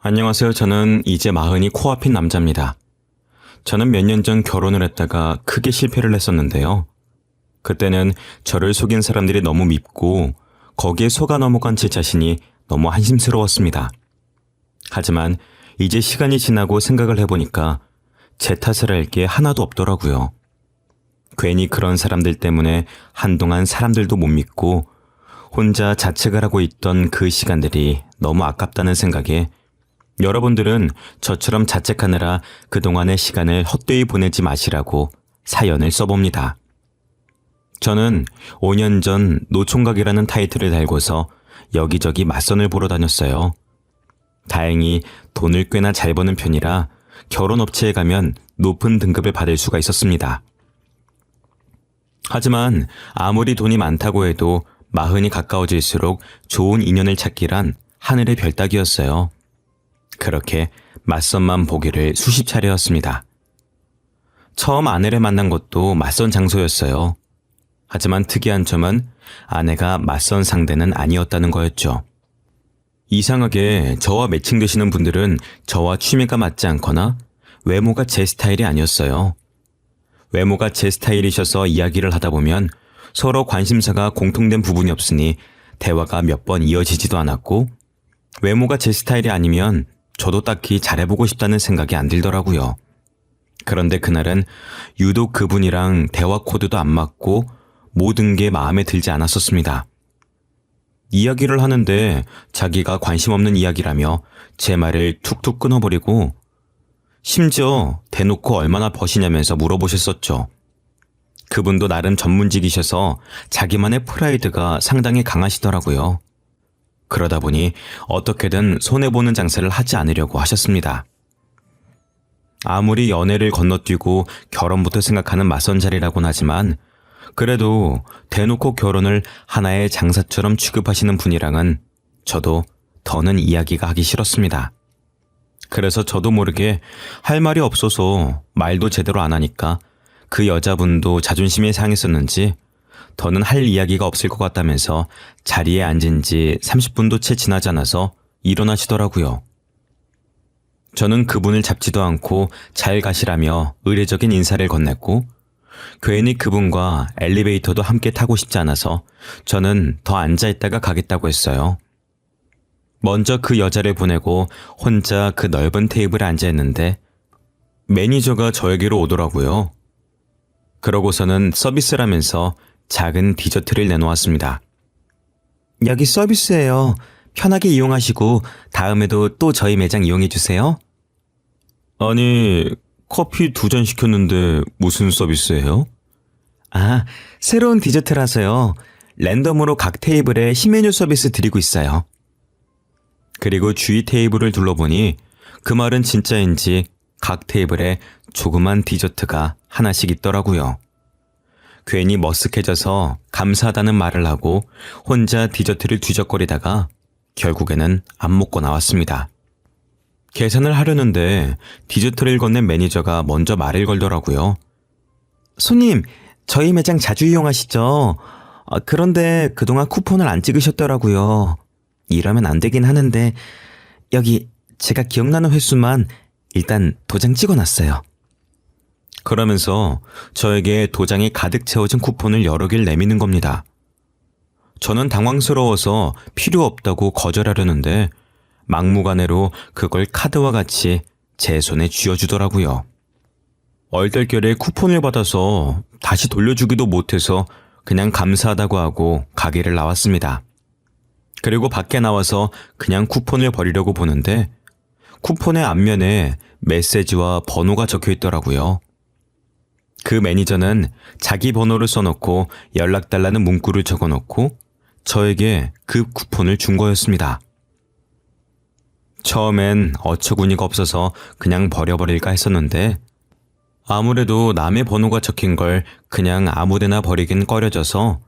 안녕하세요. 저는 이제 마흔이 코앞인 남자입니다. 저는 몇 년 전 결혼을 했다가 크게 실패를 했었는데요. 그때는 저를 속인 사람들이 너무 밉고 거기에 속아 넘어간 제 자신이 너무 한심스러웠습니다. 하지만 이제 시간이 지나고 생각을 해보니까 제 탓을 할 게 하나도 없더라고요. 괜히 그런 사람들 때문에 한동안 사람들도 못 믿고 혼자 자책을 하고 있던 그 시간들이 너무 아깝다는 생각에 여러분들은 저처럼 자책하느라 그동안의 시간을 헛되이 보내지 마시라고 사연을 써봅니다. 저는 5년 전 노총각이라는 타이틀을 달고서 여기저기 맞선을 보러 다녔어요. 다행히 돈을 꽤나 잘 버는 편이라 결혼업체에 가면 높은 등급을 받을 수가 있었습니다. 하지만 아무리 돈이 많다고 해도 마흔이 가까워질수록 좋은 인연을 찾기란 하늘의 별 따기였어요. 그렇게 맞선만 보기를 수십 차례였습니다. 처음 아내를 만난 것도 맞선 장소였어요. 하지만 특이한 점은 아내가 맞선 상대는 아니었다는 거였죠. 이상하게 저와 매칭되시는 분들은 저와 취미가 맞지 않거나 외모가 제 스타일이 아니었어요. 외모가 제 스타일이셔서 이야기를 하다 보면 서로 관심사가 공통된 부분이 없으니 대화가 몇 번 이어지지도 않았고, 외모가 제 스타일이 아니면 저도 딱히 잘해보고 싶다는 생각이 안 들더라고요. 그런데 그날은 유독 그분이랑 대화 코드도 안 맞고 모든 게 마음에 들지 않았었습니다. 이야기를 하는데 자기가 관심 없는 이야기라며 제 말을 툭툭 끊어버리고, 심지어 대놓고 얼마나 버시냐면서 물어보셨었죠. 그분도 나름 전문직이셔서 자기만의 프라이드가 상당히 강하시더라고요. 그러다 보니 어떻게든 손해보는 장사를 하지 않으려고 하셨습니다. 아무리 연애를 건너뛰고 결혼부터 생각하는 맞선 자리라고는 하지만 그래도 대놓고 결혼을 하나의 장사처럼 취급하시는 분이랑은 저도 더는 이야기가 하기 싫었습니다. 그래서 저도 모르게 할 말이 없어서 말도 제대로 안 하니까 그 여자분도 자존심이 상했었는지 더는 할 이야기가 없을 것 같다면서 자리에 앉은 지 30분도 채 지나지 않아서 일어나시더라고요. 저는 그분을 잡지도 않고 잘 가시라며 의례적인 인사를 건넸고, 괜히 그분과 엘리베이터도 함께 타고 싶지 않아서 저는 더 앉아있다가 가겠다고 했어요. 먼저 그 여자를 보내고 혼자 그 넓은 테이블에 앉아있는데 매니저가 저에게로 오더라고요. 그러고서는 서비스라면서 작은 디저트를 내놓았습니다. 여기 서비스예요. 편하게 이용하시고 다음에도 또 저희 매장 이용해주세요. 아니, 커피 2잔 시켰는데 무슨 서비스예요? 아, 새로운 디저트라서요. 랜덤으로 각 테이블에 신메뉴 서비스 드리고 있어요. 그리고 주위 테이블을 둘러보니 그 말은 진짜인지 각 테이블에 조그만 디저트가 하나씩 있더라고요. 괜히 머쓱해져서 감사하다는 말을 하고 혼자 디저트를 뒤적거리다가 결국에는 안 먹고 나왔습니다. 계산을 하려는데 디저트를 건넨 매니저가 먼저 말을 걸더라고요. 손님, 저희 매장 자주 이용하시죠? 그런데 그동안 쿠폰을 안 찍으셨더라고요. 이러면 안 되긴 하는데 여기 제가 기억나는 횟수만 일단 도장 찍어놨어요. 그러면서 저에게 도장이 가득 채워진 쿠폰을 여러 개를 내미는 겁니다. 저는 당황스러워서 필요 없다고 거절하려는데 막무가내로 그걸 카드와 같이 제 손에 쥐어주더라고요. 얼떨결에 쿠폰을 받아서 다시 돌려주기도 못해서 그냥 감사하다고 하고 가게를 나왔습니다. 그리고 밖에 나와서 그냥 쿠폰을 버리려고 보는데 쿠폰의 앞면에 메시지와 번호가 적혀 있더라고요. 그 매니저는 자기 번호를 써놓고 연락달라는 문구를 적어놓고 저에게 그 쿠폰을 준 거였습니다. 처음엔 어처구니가 없어서 그냥 버려버릴까 했었는데 아무래도 남의 번호가 적힌 걸 그냥 아무데나 버리긴 꺼려져서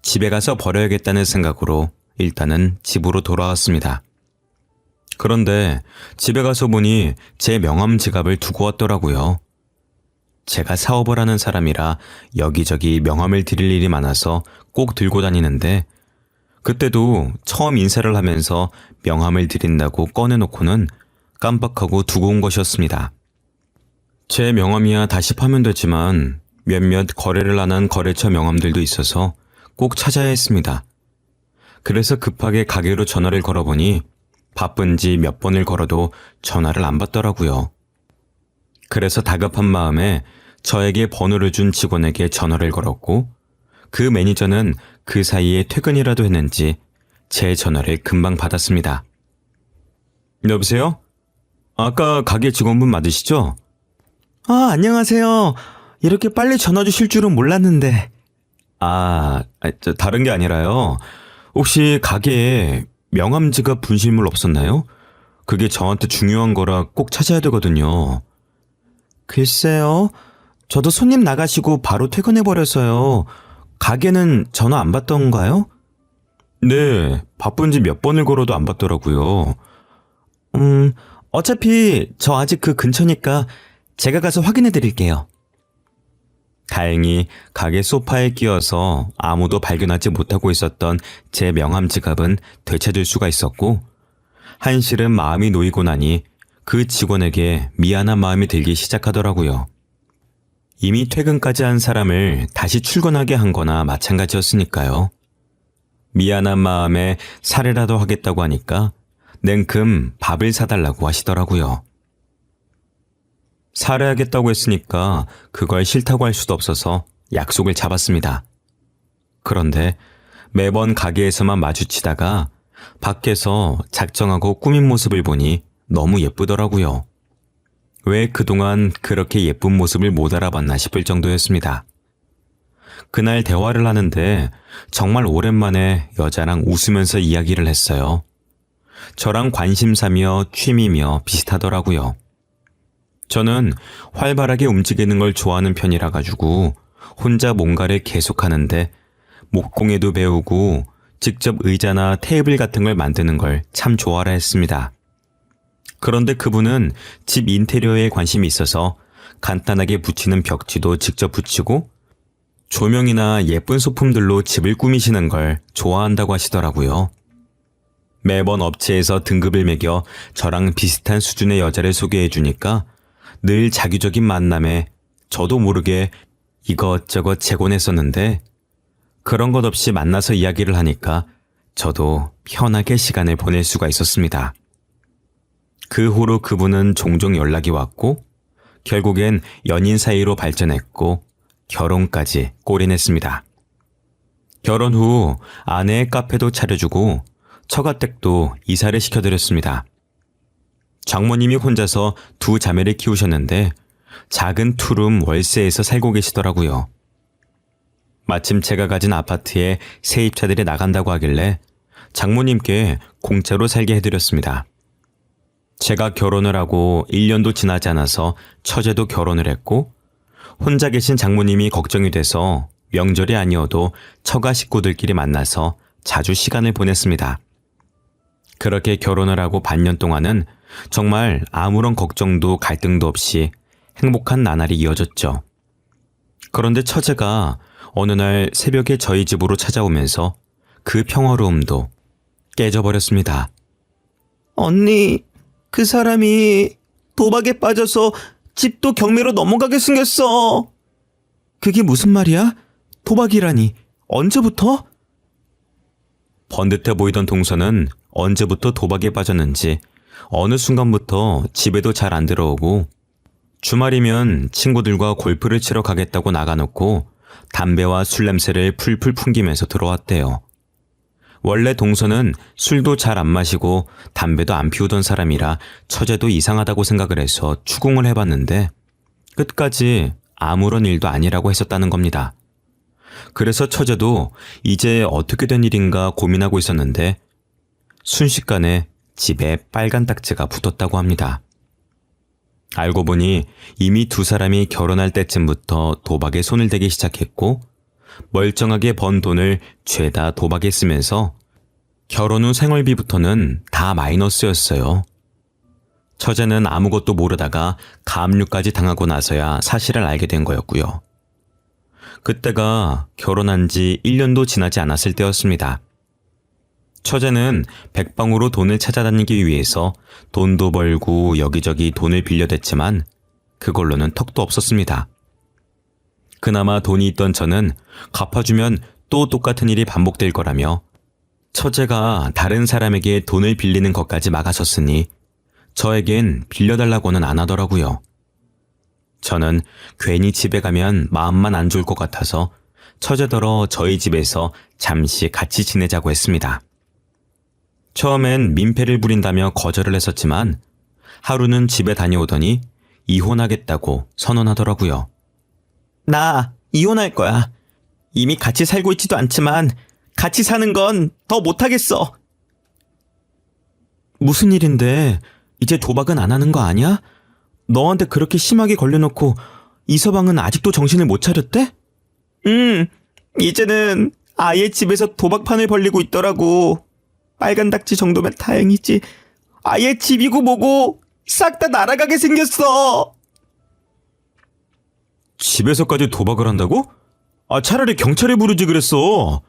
집에 가서 버려야겠다는 생각으로 일단은 집으로 돌아왔습니다. 그런데 집에 가서 보니 제 명함 지갑을 두고 왔더라고요. 제가 사업을 하는 사람이라 여기저기 명함을 드릴 일이 많아서 꼭 들고 다니는데 그때도 처음 인사를 하면서 명함을 드린다고 꺼내놓고는 깜빡하고 두고 온 것이었습니다. 제 명함이야 다시 파면 되지만 몇몇 거래를 안 한 거래처 명함들도 있어서 꼭 찾아야 했습니다. 그래서 급하게 가게로 전화를 걸어보니 바쁜지 몇 번을 걸어도 전화를 안 받더라고요. 그래서 다급한 마음에 저에게 번호를 준 직원에게 전화를 걸었고 그 매니저는 그 사이에 퇴근이라도 했는지 제 전화를 금방 받았습니다. 여보세요? 아까 가게 직원분 맞으시죠? 안녕하세요. 이렇게 빨리 전화 주실 줄은 몰랐는데. 다른 게 아니라요. 혹시 가게에 명함 지갑 분실물 없었나요? 그게 저한테 중요한 거라 꼭 찾아야 되거든요. 글쎄요. 저도 손님 나가시고 바로 퇴근해버려서요. 가게는 전화 안 받던가요? 네, 바쁜지 몇 번을 걸어도 안 받더라고요. 어차피 저 아직 그 근처니까 제가 가서 확인해 드릴게요. 다행히 가게 소파에 끼어서 아무도 발견하지 못하고 있었던 제 명함 지갑은 되찾을 수가 있었고, 한시름 마음이 놓이고 나니 그 직원에게 미안한 마음이 들기 시작하더라고요. 이미 퇴근까지 한 사람을 다시 출근하게 한 거나 마찬가지였으니까요. 미안한 마음에 사례라도 하겠다고 하니까 냉큼 밥을 사달라고 하시더라고요. 사례하겠다고 했으니까 그걸 싫다고 할 수도 없어서 약속을 잡았습니다. 그런데 매번 가게에서만 마주치다가 밖에서 작정하고 꾸민 모습을 보니 너무 예쁘더라고요. 왜 그동안 그렇게 예쁜 모습을 못 알아봤나 싶을 정도였습니다. 그날 대화를 하는데 정말 오랜만에 여자랑 웃으면서 이야기를 했어요. 저랑 관심사며 취미며 비슷하더라고요. 저는 활발하게 움직이는 걸 좋아하는 편이라 가지고 혼자 뭔가를 계속하는데 목공예도 배우고 직접 의자나 테이블 같은 걸 만드는 걸 참 좋아라 했습니다. 그런데 그분은 집 인테리어에 관심이 있어서 간단하게 붙이는 벽지도 직접 붙이고 조명이나 예쁜 소품들로 집을 꾸미시는 걸 좋아한다고 하시더라고요. 매번 업체에서 등급을 매겨 저랑 비슷한 수준의 여자를 소개해 주니까 늘 자기적인 만남에 저도 모르게 이것저것 재곤했었는데 그런 것 없이 만나서 이야기를 하니까 저도 편하게 시간을 보낼 수가 있었습니다. 그 후로 그분은 종종 연락이 왔고 결국엔 연인 사이로 발전했고 결혼까지 골인했습니다. 결혼 후 아내의 카페도 차려주고 처가댁도 이사를 시켜드렸습니다. 장모님이 혼자서 두 자매를 키우셨는데 작은 투룸 월세에서 살고 계시더라고요. 마침 제가 가진 아파트에 세입자들이 나간다고 하길래 장모님께 공짜로 살게 해드렸습니다. 제가 결혼을 하고 1년도 지나지 않아서 처제도 결혼을 했고 혼자 계신 장모님이 걱정이 돼서 명절이 아니어도 처가 식구들끼리 만나서 자주 시간을 보냈습니다. 그렇게 결혼을 하고 반년 동안은 정말 아무런 걱정도 갈등도 없이 행복한 나날이 이어졌죠. 그런데 처제가 어느 날 새벽에 저희 집으로 찾아오면서 그 평화로움도 깨져버렸습니다. 언니, 그 사람이 도박에 빠져서 집도 경매로 넘어가게 생겼어. 그게 무슨 말이야? 도박이라니. 언제부터? 번듯해 보이던 동서는 언제부터 도박에 빠졌는지 어느 순간부터 집에도 잘 안 들어오고 주말이면 친구들과 골프를 치러 가겠다고 나가놓고 담배와 술 냄새를 풀풀 풍기면서 들어왔대요. 원래 동서는 술도 잘 안 마시고 담배도 안 피우던 사람이라 처제도 이상하다고 생각을 해서 추궁을 해봤는데 끝까지 아무런 일도 아니라고 했었다는 겁니다. 그래서 처제도 이제 어떻게 된 일인가 고민하고 있었는데 순식간에 집에 빨간 딱지가 붙었다고 합니다. 알고 보니 이미 두 사람이 결혼할 때쯤부터 도박에 손을 대기 시작했고 멀쩡하게 번 돈을 죄다 도박에 쓰면서 결혼 후 생활비부터는 다 마이너스였어요. 처제는 아무것도 모르다가 가압류까지 당하고 나서야 사실을 알게 된 거였고요. 그때가 결혼한 지 1년도 지나지 않았을 때였습니다. 처제는 백방으로 돈을 찾아다니기 위해서 돈도 벌고 여기저기 돈을 빌려댔지만 그걸로는 턱도 없었습니다. 그나마 돈이 있던 저는 갚아주면 또 똑같은 일이 반복될 거라며 처제가 다른 사람에게 돈을 빌리는 것까지 막아섰으니 저에겐 빌려달라고는 안 하더라고요. 저는 괜히 집에 가면 마음만 안 좋을 것 같아서 처제더러 저희 집에서 잠시 같이 지내자고 했습니다. 처음엔 민폐를 부린다며 거절을 했었지만 하루는 집에 다녀오더니 이혼하겠다고 선언하더라고요. 나 이혼할 거야. 이미 같이 살고 있지도 않지만 같이 사는 건 더 못하겠어. 무슨 일인데 이제 도박은 안 하는 거 아니야? 너한테 그렇게 심하게 걸려놓고 이서방은 아직도 정신을 못 차렸대? 이제는 아예 집에서 도박판을 벌리고 있더라고. 빨간 닥지 정도면 다행이지. 아예 집이고 뭐고 싹 다 날아가게 생겼어. 집에서까지 도박을 한다고? 차라리 경찰에 부르지 그랬어.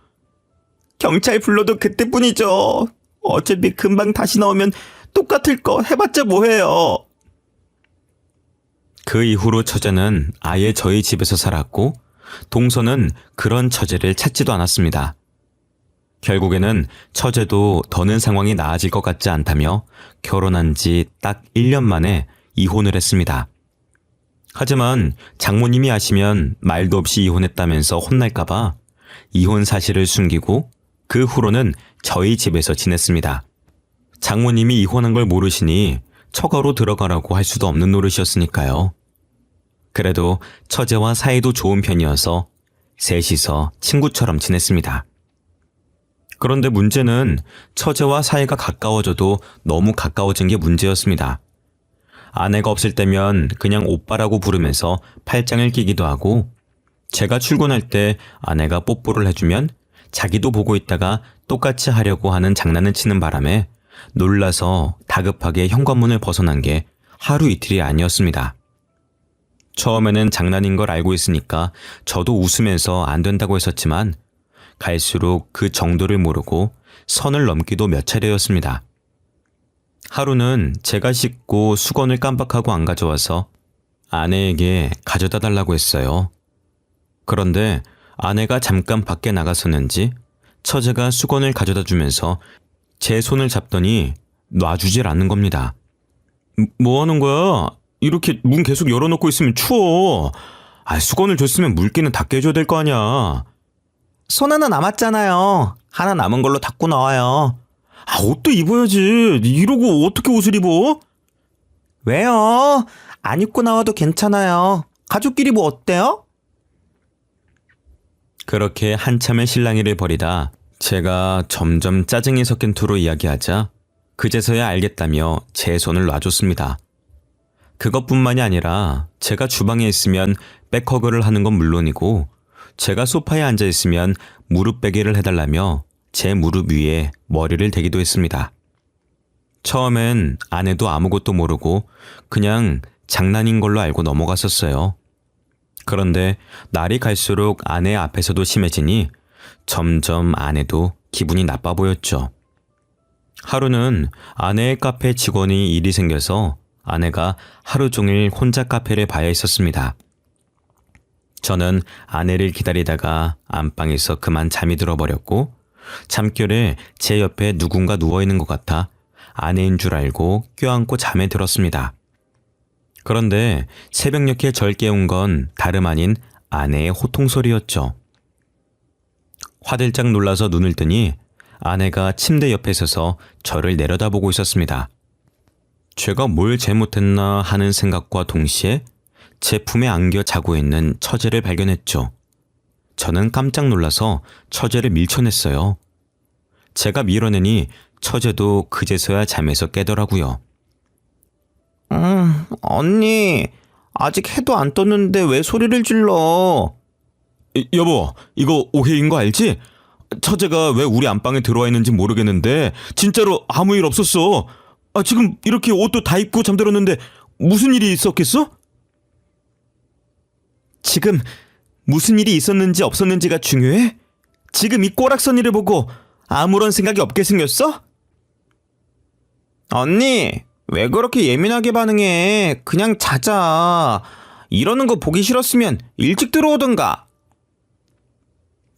경찰 불러도 그때뿐이죠. 어차피 금방 다시 나오면 똑같을 거 해봤자 뭐해요. 그 이후로 처제는 아예 저희 집에서 살았고 동서는 그런 처제를 찾지도 않았습니다. 결국에는 처제도 더는 상황이 나아질 것 같지 않다며 결혼한 지 딱 1년 만에 이혼을 했습니다. 하지만 장모님이 아시면 말도 없이 이혼했다면서 혼날까봐 이혼 사실을 숨기고 그 후로는 저희 집에서 지냈습니다. 장모님이 이혼한 걸 모르시니 처가로 들어가라고 할 수도 없는 노릇이었으니까요. 그래도 처제와 사이도 좋은 편이어서 셋이서 친구처럼 지냈습니다. 그런데 문제는 처제와 사이가 가까워져도 너무 가까워진 게 문제였습니다. 아내가 없을 때면 그냥 오빠라고 부르면서 팔짱을 끼기도 하고 제가 출근할 때 아내가 뽀뽀를 해주면 자기도 보고 있다가 똑같이 하려고 하는 장난을 치는 바람에 놀라서 다급하게 현관문을 벗어난 게 하루 이틀이 아니었습니다. 처음에는 장난인 걸 알고 있으니까 저도 웃으면서 안 된다고 했었지만 갈수록 그 정도를 모르고 선을 넘기도 몇 차례였습니다. 하루는 제가 씻고 수건을 깜빡하고 안 가져와서 아내에게 가져다 달라고 했어요. 그런데 아내가 잠깐 밖에 나갔었는지 처제가 수건을 가져다 주면서 제 손을 잡더니 놔주질 않는 겁니다. 뭐 하는 거야? 이렇게 문 계속 열어놓고 있으면 추워. 수건을 줬으면 물기는 다 깨줘야 될 거 아니야. 손 하나 남았잖아요. 하나 남은 걸로 닦고 나와요. 옷도 입어야지. 이러고 어떻게 옷을 입어? 왜요? 안 입고 나와도 괜찮아요. 가족끼리 뭐 어때요? 그렇게 한참의 실랑이를 벌이다 제가 점점 짜증이 섞인 투로 이야기하자 그제서야 알겠다며 제 손을 놔줬습니다. 그것뿐만이 아니라 제가 주방에 있으면 백허그를 하는 건 물론이고 제가 소파에 앉아 있으면 무릎 베기를 해달라며 제 무릎 위에 머리를 대기도 했습니다. 처음엔 아내도 아무것도 모르고 그냥 장난인 걸로 알고 넘어갔었어요. 그런데 날이 갈수록 아내 앞에서도 심해지니 점점 아내도 기분이 나빠 보였죠. 하루는 아내의 카페 직원이 일이 생겨서 아내가 하루 종일 혼자 카페를 봐야 했었습니다. 저는 아내를 기다리다가 안방에서 그만 잠이 들어버렸고 잠결에 제 옆에 누군가 누워있는 것 같아 아내인 줄 알고 껴안고 잠에 들었습니다. 그런데 새벽녘에 절 깨운 건 다름 아닌 아내의 호통 소리였죠. 화들짝 놀라서 눈을 뜨니 아내가 침대 옆에 서서 저를 내려다보고 있었습니다. 제가 뭘 잘못했나 하는 생각과 동시에 제 품에 안겨 자고 있는 처제를 발견했죠. 저는 깜짝 놀라서 처제를 밀쳐냈어요. 제가 밀어내니 처제도 그제서야 잠에서 깨더라고요. 언니, 아직 해도 안 떴는데 왜 소리를 질러? 여보, 이거 오해인 거 알지? 처제가 왜 우리 안방에 들어와 있는지 모르겠는데 진짜로 아무 일 없었어. 지금 이렇게 옷도 다 입고 잠들었는데 무슨 일이 있었겠어? 지금 무슨 일이 있었는지 없었는지가 중요해? 지금 이 꼬락서니를 보고 아무런 생각이 없게 생겼어? 언니, 왜 그렇게 예민하게 반응해? 그냥 자자. 이러는 거 보기 싫었으면 일찍 들어오던가.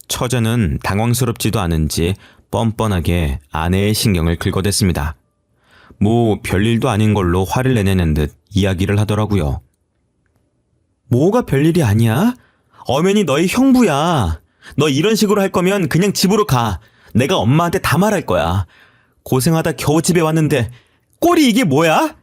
처제는 당황스럽지도 않은지 뻔뻔하게 아내의 신경을 긁어댔습니다. 뭐 별일도 아닌 걸로 화를 내내는 듯 이야기를 하더라고요. 뭐가 별일이 아니야? 엄연히 너희 형부야. 너 이런 식으로 할 거면 그냥 집으로 가. 내가 엄마한테 다 말할 거야. 고생하다 겨우 집에 왔는데 꼴이 이게 뭐야?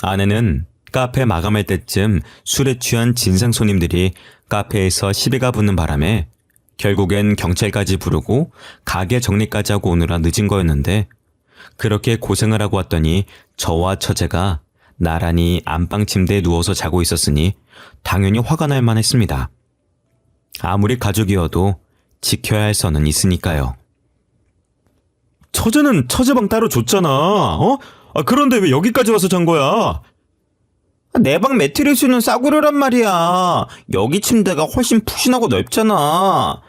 아내는 카페 마감할 때쯤 술에 취한 진상 손님들이 카페에서 시비가 붙는 바람에 결국엔 경찰까지 부르고 가게 정리까지 하고 오느라 늦은 거였는데, 그렇게 고생을 하고 왔더니 저와 처제가 나란히 안방 침대에 누워서 자고 있었으니 당연히 화가 날 만했습니다. 아무리 가족이어도 지켜야 할 선은 있으니까요. 처제는 처제방 따로 줬잖아. 그런데 왜 여기까지 와서 잔 거야? 내 방 매트리스는 싸구려란 말이야. 여기 침대가 훨씬 푹신하고 넓잖아.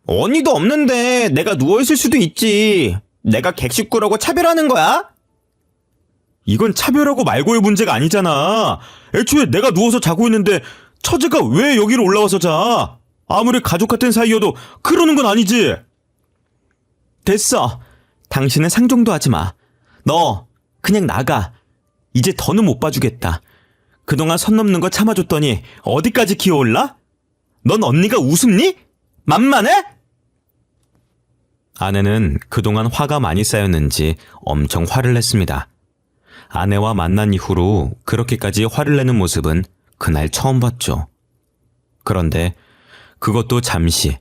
언니도 없는데 내가 누워있을 수도 있지. 내가 객식구라고 차별하는 거야? 이건 차별하고 말고의 문제가 아니잖아. 애초에 내가 누워서 자고 있는데 처제가 왜 여기로 올라와서 자? 아무리 가족 같은 사이여도 그러는 건 아니지. 됐어. 당신은 상종도 하지 마. 너 그냥 나가. 이제 더는 못 봐주겠다. 그동안 선 넘는 거 참아줬더니 어디까지 기어올라? 넌 언니가 우습니? 만만해? 아내는 그동안 화가 많이 쌓였는지 엄청 화를 냈습니다. 아내와 만난 이후로 그렇게까지 화를 내는 모습은 그날 처음 봤죠. 그런데 그것도 잠시,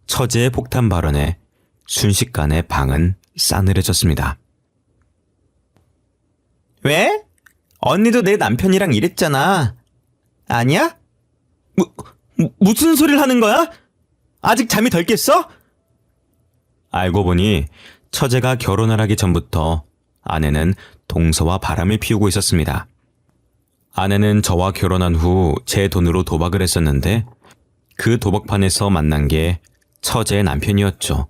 처제의 폭탄 발언에 순식간에 방은 싸늘해졌습니다. 왜? 언니도 내 남편이랑 이랬잖아. 아니야? 무슨 소리를 하는 거야? 아직 잠이 덜 깼어? 알고 보니 처제가 결혼을 하기 전부터 아내는 동서와 바람을 피우고 있었습니다. 아내는 저와 결혼한 후 제 돈으로 도박을 했었는데, 그 도박판에서 만난 게 처제의 남편이었죠.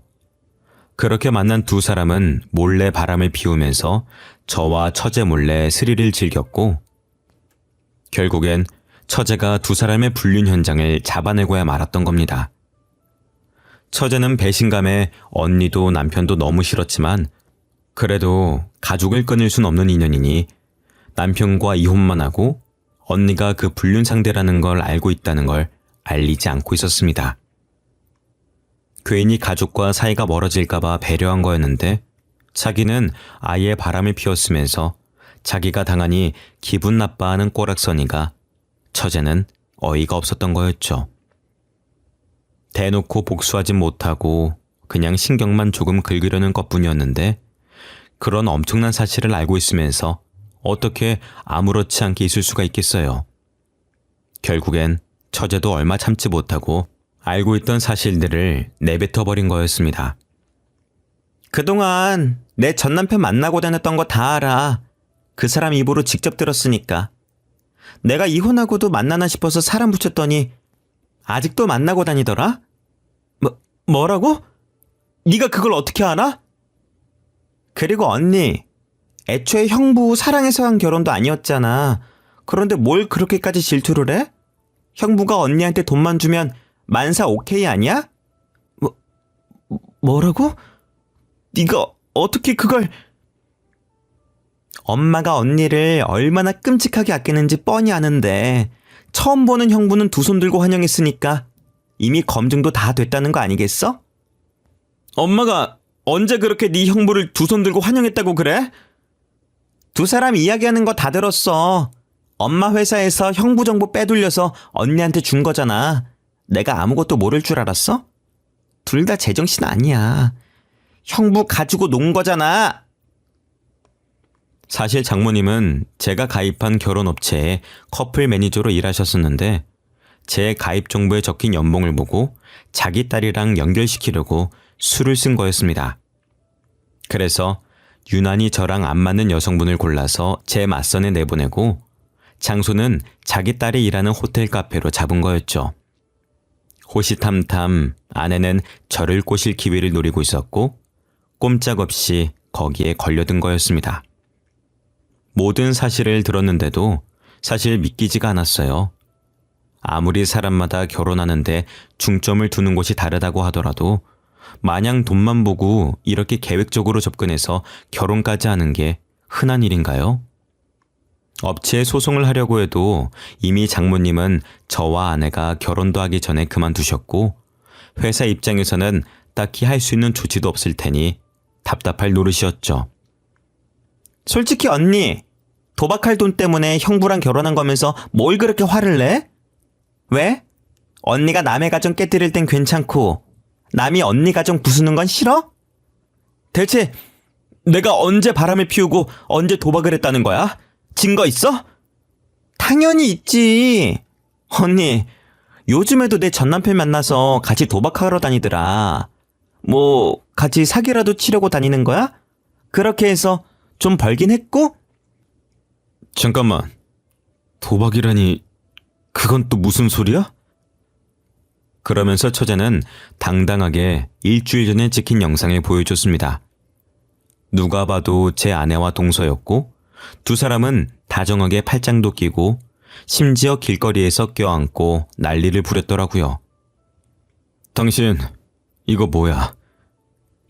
그렇게 만난 두 사람은 몰래 바람을 피우면서 저와 처제 몰래 스릴을 즐겼고, 결국엔 처제가 두 사람의 불륜 현장을 잡아내고야 말았던 겁니다. 처제는 배신감에 언니도 남편도 너무 싫었지만, 그래도 가족을 끊을 순 없는 인연이니 남편과 이혼만 하고 언니가 그 불륜 상대라는 걸 알고 있다는 걸 알리지 않고 있었습니다. 괜히 가족과 사이가 멀어질까봐 배려한 거였는데, 자기는 아예 바람을 피웠으면서 자기가 당하니 기분 나빠하는 꼬락서니가 처제는 어이가 없었던 거였죠. 대놓고 복수하진 못하고 그냥 신경만 조금 긁으려는 것뿐이었는데, 그런 엄청난 사실을 알고 있으면서 어떻게 아무렇지 않게 있을 수가 있겠어요. 결국엔 처제도 얼마 참지 못하고 알고 있던 사실들을 내뱉어버린 거였습니다. 그동안 내 전남편 만나고 다녔던 거 다 알아. 그 사람 입으로 직접 들었으니까. 내가 이혼하고도 만나나 싶어서 사람 붙였더니 아직도 만나고 다니더라? 뭐라고? 네가 그걸 어떻게 알아? 그리고 언니, 애초에 형부 사랑해서 한 결혼도 아니었잖아. 그런데 뭘 그렇게까지 질투를 해? 형부가 언니한테 돈만 주면 만사 오케이 아니야? 뭐라고? 네가 어떻게 그걸... 엄마가 언니를 얼마나 끔찍하게 아끼는지 뻔히 아는데 처음 보는 형부는 두 손 들고 환영했으니까 이미 검증도 다 됐다는 거 아니겠어? 엄마가 언제 그렇게 네 형부를 두 손 들고 환영했다고 그래? 두 사람 이야기하는 거 다 들었어. 엄마 회사에서 형부 정보 빼돌려서 언니한테 준 거잖아. 내가 아무것도 모를 줄 알았어? 둘 다 제정신 아니야. 형부 가지고 논 거잖아. 사실 장모님은 제가 가입한 결혼업체에 커플 매니저로 일하셨었는데, 제 가입 정보에 적힌 연봉을 보고 자기 딸이랑 연결시키려고 수를 쓴 거였습니다. 그래서 유난히 저랑 안 맞는 여성분을 골라서 제 맞선에 내보내고 장소는 자기 딸이 일하는 호텔 카페로 잡은 거였죠. 호시탐탐 아내는 저를 꼬실 기회를 노리고 있었고 꼼짝없이 거기에 걸려든 거였습니다. 모든 사실을 들었는데도 사실 믿기지가 않았어요. 아무리 사람마다 결혼하는데 중점을 두는 곳이 다르다고 하더라도 마냥 돈만 보고 이렇게 계획적으로 접근해서 결혼까지 하는 게 흔한 일인가요? 업체에 소송을 하려고 해도 이미 장모님은 저와 아내가 결혼도 하기 전에 그만두셨고 회사 입장에서는 딱히 할 수 있는 조치도 없을 테니 답답할 노릇이었죠. 솔직히 언니, 도박할 돈 때문에 형부랑 결혼한 거면서 뭘 그렇게 화를 내? 왜? 언니가 남의 가정 깨뜨릴 땐 괜찮고 남이 언니 가정 부수는 건 싫어? 대체 내가 언제 바람을 피우고 언제 도박을 했다는 거야? 증거 있어? 당연히 있지. 언니, 요즘에도 내 전남편 만나서 같이 도박하러 다니더라. 뭐 같이 사기라도 치려고 다니는 거야? 그렇게 해서 좀 벌긴 했고? 잠깐만. 도박이라니 그건 또 무슨 소리야? 그러면서 처제는 당당하게 일주일 전에 찍힌 영상을 보여줬습니다. 누가 봐도 제 아내와 동서였고 두 사람은 다정하게 팔짱도 끼고 심지어 길거리에서 껴안고 난리를 부렸더라고요. 당신 이거 뭐야?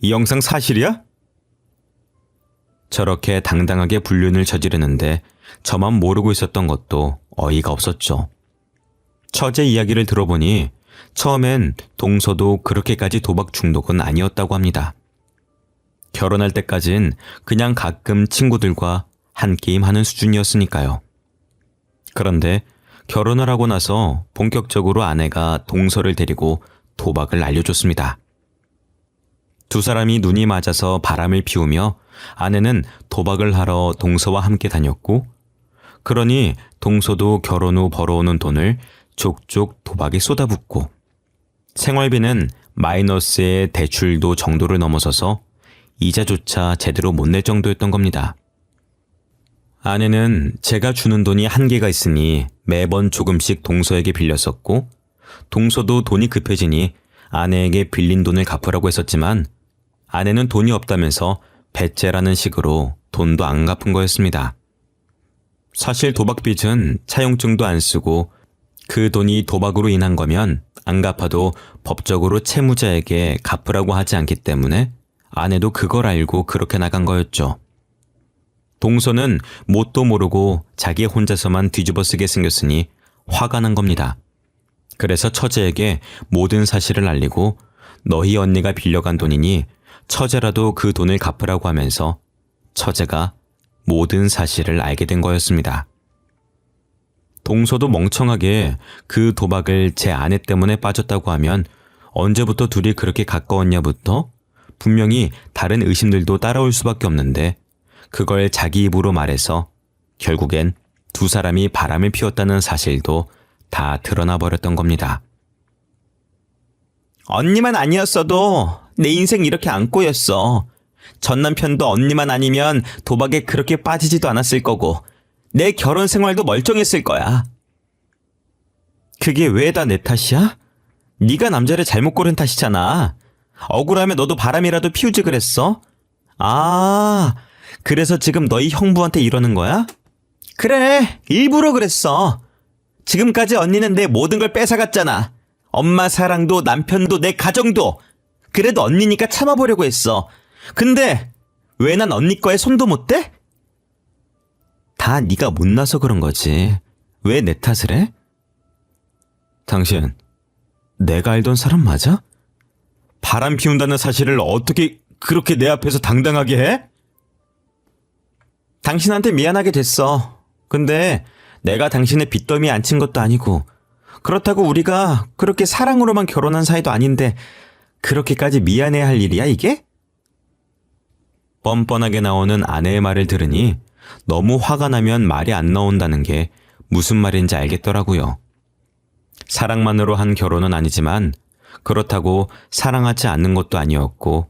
이 영상 사실이야? 저렇게 당당하게 불륜을 저지르는데 저만 모르고 있었던 것도 어이가 없었죠. 처제 이야기를 들어보니 처음엔 동서도 그렇게까지 도박 중독은 아니었다고 합니다. 결혼할 때까진 그냥 가끔 친구들과 한 게임 하는 수준이었으니까요. 그런데 결혼을 하고 나서 본격적으로 아내가 동서를 데리고 도박을 알려줬습니다. 두 사람이 눈이 맞아서 바람을 피우며 아내는 도박을 하러 동서와 함께 다녔고, 그러니 동서도 결혼 후 벌어오는 돈을 족족 도박에 쏟아붓고, 생활비는 마이너스의 대출도 정도를 넘어서서 이자조차 제대로 못 낼 정도였던 겁니다. 아내는 제가 주는 돈이 한계가 있으니 매번 조금씩 동서에게 빌렸었고, 동서도 돈이 급해지니 아내에게 빌린 돈을 갚으라고 했었지만 아내는 돈이 없다면서 배째라는 식으로 돈도 안 갚은 거였습니다. 사실 도박빚은 차용증도 안 쓰고 그 돈이 도박으로 인한 거면 안 갚아도 법적으로 채무자에게 갚으라고 하지 않기 때문에 아내도 그걸 알고 그렇게 나간 거였죠. 동서는 뭣도 모르고 자기 혼자서만 뒤집어 쓰게 생겼으니 화가 난 겁니다. 그래서 처제에게 모든 사실을 알리고 너희 언니가 빌려간 돈이니 처제라도 그 돈을 갚으라고 하면서 처제가 모든 사실을 알게 된 거였습니다. 동서도 멍청하게 그 도박을 제 아내 때문에 빠졌다고 하면 언제부터 둘이 그렇게 가까웠냐부터 분명히 다른 의심들도 따라올 수밖에 없는데 그걸 자기 입으로 말해서 결국엔 두 사람이 바람을 피웠다는 사실도 다 드러나 버렸던 겁니다. 언니만 아니었어도 내 인생 이렇게 안 꼬였어. 전 남편도 언니만 아니면 도박에 그렇게 빠지지도 않았을 거고 내 결혼 생활도 멀쩡했을 거야. 그게 왜 다 내 탓이야? 네가 남자를 잘못 고른 탓이잖아. 억울하면 너도 바람이라도 피우지 그랬어? 아, 그래서 지금 너희 형부한테 이러는 거야? 그래, 일부러 그랬어. 지금까지 언니는 내 모든 걸 뺏어갔잖아. 엄마 사랑도 남편도 내 가정도. 그래도 언니니까 참아보려고 했어. 근데 왜 난 언니 거에 손도 못 대? 다 네가 못나서 그런 거지. 왜 내 탓을 해? 당신, 내가 알던 사람 맞아? 바람 피운다는 사실을 어떻게 그렇게 내 앞에서 당당하게 해? 당신한테 미안하게 됐어. 근데 내가 당신의 빚더미에 앉힌 것도 아니고 그렇다고 우리가 그렇게 사랑으로만 결혼한 사이도 아닌데 그렇게까지 미안해야 할 일이야 이게? 뻔뻔하게 나오는 아내의 말을 들으니 너무 화가 나면 말이 안 나온다는 게 무슨 말인지 알겠더라고요. 사랑만으로 한 결혼은 아니지만 그렇다고 사랑하지 않는 것도 아니었고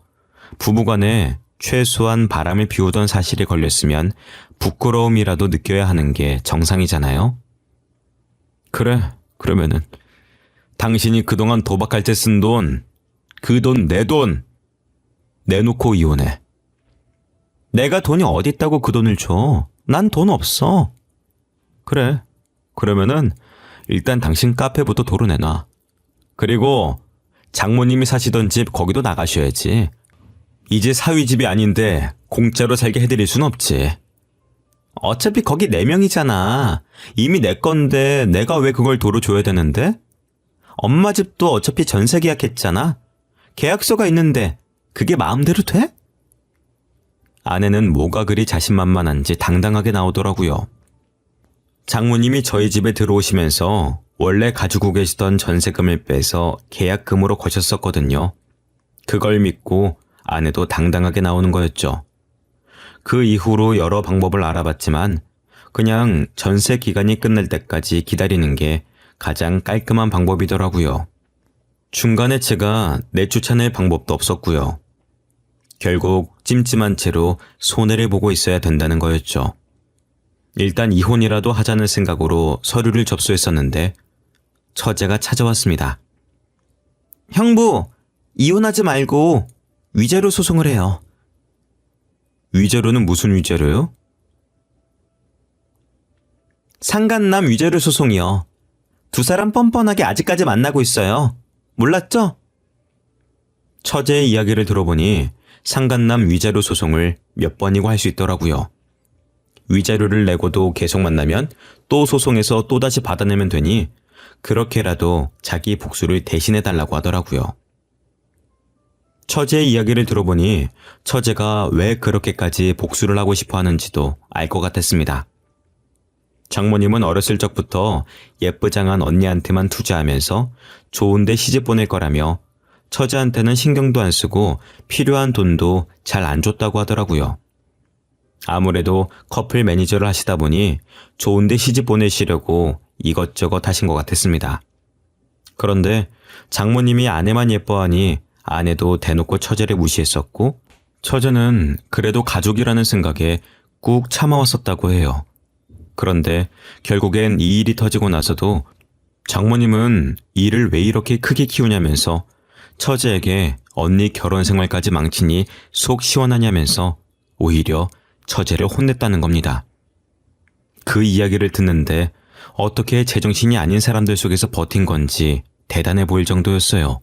부부간에 최소한 바람을 피우던 사실이 걸렸으면 부끄러움이라도 느껴야 하는 게 정상이잖아요. 그래, 그러면은 당신이 그동안 도박할 때 쓴 돈, 그 돈 내 돈. 내놓고 이혼해. 내가 돈이 어디 있다고 그 돈을 줘. 난 돈 없어. 그래. 그러면은 일단 당신 카페부터 도로 내놔. 그리고 장모님이 사시던 집 거기도 나가셔야지. 이제 사위 집이 아닌데 공짜로 살게 해드릴 순 없지. 어차피 거기 4명이잖아. 이미 내 건데 내가 왜 그걸 도로 줘야 되는데? 엄마 집도 어차피 전세 계약했잖아. 계약서가 있는데 그게 마음대로 돼? 아내는 뭐가 그리 자신만만한지 당당하게 나오더라고요. 장모님이 저희 집에 들어오시면서 원래 가지고 계시던 전세금을 빼서 계약금으로 거셨었거든요. 그걸 믿고 아내도 당당하게 나오는 거였죠. 그 이후로 여러 방법을 알아봤지만 그냥 전세 기간이 끝날 때까지 기다리는 게 가장 깔끔한 방법이더라고요. 중간에 제가 내쫓아낼 방법도 없었고요. 결국 찜찜한 채로 손해를 보고 있어야 된다는 거였죠. 일단 이혼이라도 하자는 생각으로 서류를 접수했었는데 처제가 찾아왔습니다. 형부, 이혼하지 말고 위자료 소송을 해요. 위자료는 무슨 위자료요? 상간남 위자료 소송이요. 두 사람 뻔뻔하게 아직까지 만나고 있어요. 몰랐죠? 처제의 이야기를 들어보니 상간남 위자료 소송을 몇 번이고 할 수 있더라고요. 위자료를 내고도 계속 만나면 또 소송해서 또다시 받아내면 되니 그렇게라도 자기 복수를 대신해달라고 하더라고요. 처제의 이야기를 들어보니 처제가 왜 그렇게까지 복수를 하고 싶어 하는지도 알 것 같았습니다. 장모님은 어렸을 적부터 예쁘장한 언니한테만 투자하면서 좋은데 시집 보낼 거라며 처제한테는 신경도 안 쓰고 필요한 돈도 잘 안 줬다고 하더라고요. 아무래도 커플 매니저를 하시다 보니 좋은데 시집 보내시려고 이것저것 하신 것 같았습니다. 그런데 장모님이 아내만 예뻐하니 아내도 대놓고 처제를 무시했었고 처제는 그래도 가족이라는 생각에 꾹 참아왔었다고 해요. 그런데 결국엔 이 일이 터지고 나서도 장모님은 일을 왜 이렇게 크게 키우냐면서 처제에게 언니 결혼 생활까지 망치니 속 시원하냐면서 오히려 처제를 혼냈다는 겁니다. 그 이야기를 듣는데 어떻게 제정신이 아닌 사람들 속에서 버틴 건지 대단해 보일 정도였어요.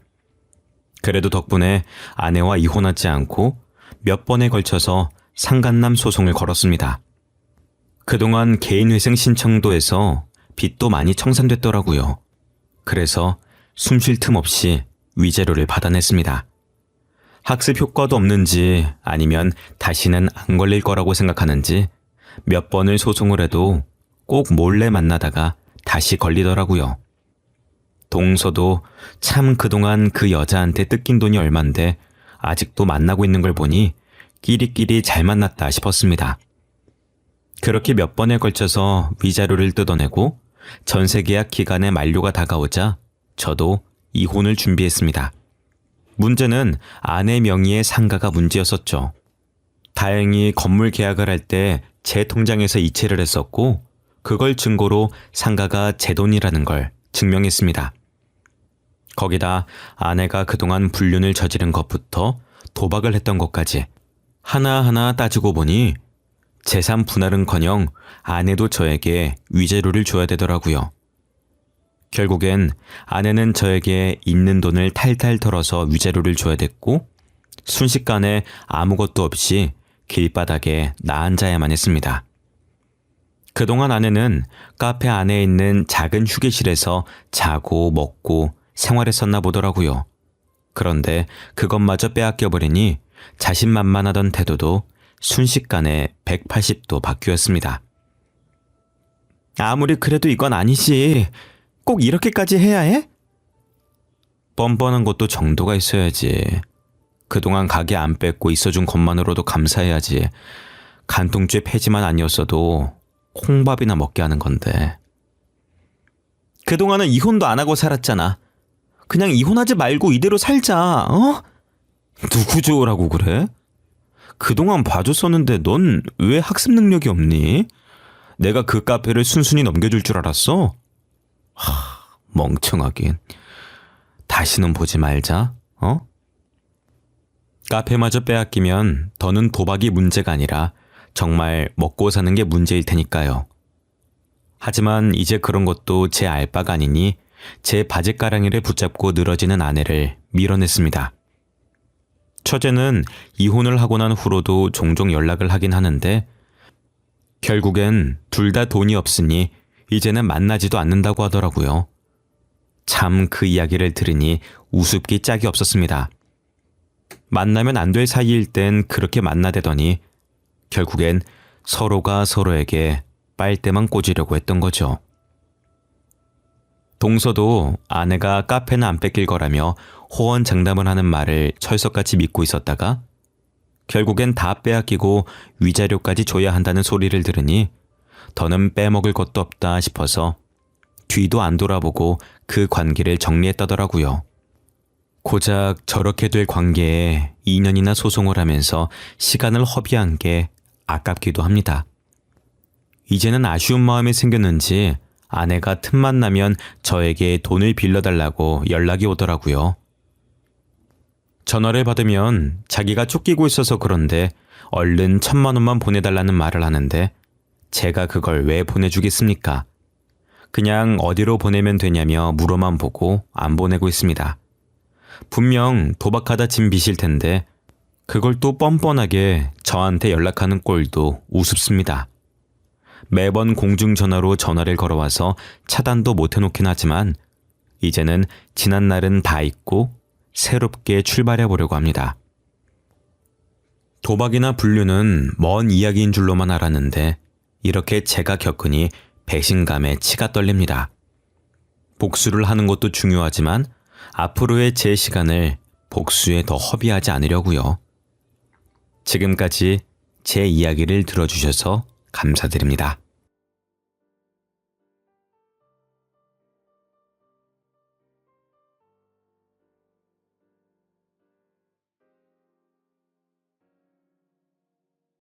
그래도 덕분에 아내와 이혼하지 않고 몇 번에 걸쳐서 상간남 소송을 걸었습니다. 그동안 개인회생 신청도에서 빚도 많이 청산됐더라고요. 그래서 숨 쉴 틈 없이 위자료를 받아냈습니다. 학습 효과도 없는지 아니면 다시는 안 걸릴 거라고 생각하는지 몇 번을 소송을 해도 꼭 몰래 만나다가 다시 걸리더라고요. 동서도 참 그동안 그 여자한테 뜯긴 돈이 얼만데 아직도 만나고 있는 걸 보니 끼리끼리 잘 만났다 싶었습니다. 그렇게 몇 번에 걸쳐서 위자료를 뜯어내고 전세계약 기간의 만료가 다가오자 저도 이혼을 준비했습니다. 문제는 아내 명의의 상가가 문제였었죠. 다행히 건물 계약을 할 때 제 통장에서 이체를 했었고 그걸 증거로 상가가 제 돈이라는 걸 증명했습니다. 거기다 아내가 그동안 불륜을 저지른 것부터 도박을 했던 것까지 하나하나 따지고 보니 재산 분할은커녕 아내도 저에게 위자료를 줘야 되더라고요. 결국엔 아내는 저에게 있는 돈을 탈탈 털어서 위자료를 줘야 됐고 순식간에 아무것도 없이 길바닥에 나 앉아야만 했습니다. 그동안 아내는 카페 안에 있는 작은 휴게실에서 자고 먹고 생활했었나 보더라고요. 그런데 그것마저 빼앗겨버리니 자신만만하던 태도도 순식간에 180도 바뀌었습니다. 아무리 그래도 이건 아니지. 꼭 이렇게까지 해야 해? 뻔뻔한 것도 정도가 있어야지. 그동안 가게 안 뺏고 있어준 것만으로도 감사해야지. 간통죄 폐지만 아니었어도 콩밥이나 먹게 하는 건데. 그동안은 이혼도 안 하고 살았잖아. 그냥 이혼하지 말고 이대로 살자. 어? 누구 좋으라고 그래? 그동안 봐줬었는데 넌 왜 학습 능력이 없니? 내가 그 카페를 순순히 넘겨줄 줄 알았어? 멍청하긴. 다시는 보지 말자, 어? 카페마저 빼앗기면 더는 도박이 문제가 아니라 정말 먹고 사는 게 문제일 테니까요. 하지만 이제 그런 것도 제 알바가 아니니 제 바지가랑이를 붙잡고 늘어지는 아내를 밀어냈습니다. 처제는 이혼을 하고 난 후로도 종종 연락을 하긴 하는데 결국엔 둘 다 돈이 없으니 이제는 만나지도 않는다고 하더라고요. 참 그 이야기를 들으니 우습기 짝이 없었습니다. 만나면 안 될 사이일 땐 그렇게 만나대더니 결국엔 서로가 서로에게 빨대만 꽂으려고 했던 거죠. 동서도 아내가 카페는 안 뺏길 거라며 호언장담을 하는 말을 철석같이 믿고 있었다가 결국엔 다 빼앗기고 위자료까지 줘야 한다는 소리를 들으니 더는 빼먹을 것도 없다 싶어서 뒤도 안 돌아보고 그 관계를 정리했다더라고요. 고작 저렇게 될 관계에 2년이나 소송을 하면서 시간을 허비한 게 아깝기도 합니다. 이제는 아쉬운 마음이 생겼는지 아내가 틈만 나면 저에게 돈을 빌려달라고 연락이 오더라고요. 전화를 받으면 자기가 쫓기고 있어서 그런데 얼른 1,000만 원만 보내달라는 말을 하는데 제가 그걸 왜 보내주겠습니까? 그냥 어디로 보내면 되냐며 물어만 보고 안 보내고 있습니다. 분명 도박하다 진 빚일 텐데 그걸 또 뻔뻔하게 저한테 연락하는 꼴도 우습습니다. 매번 공중전화로 전화를 걸어와서 차단도 못 해놓긴 하지만 이제는 지난 날은 다 잊고 새롭게 출발해 보려고 합니다. 도박이나 불륜은 먼 이야기인 줄로만 알았는데 이렇게 제가 겪으니 배신감에 치가 떨립니다. 복수를 하는 것도 중요하지만 앞으로의 제 시간을 복수에 더 허비하지 않으려고요. 지금까지 제 이야기를 들어주셔서 감사드립니다.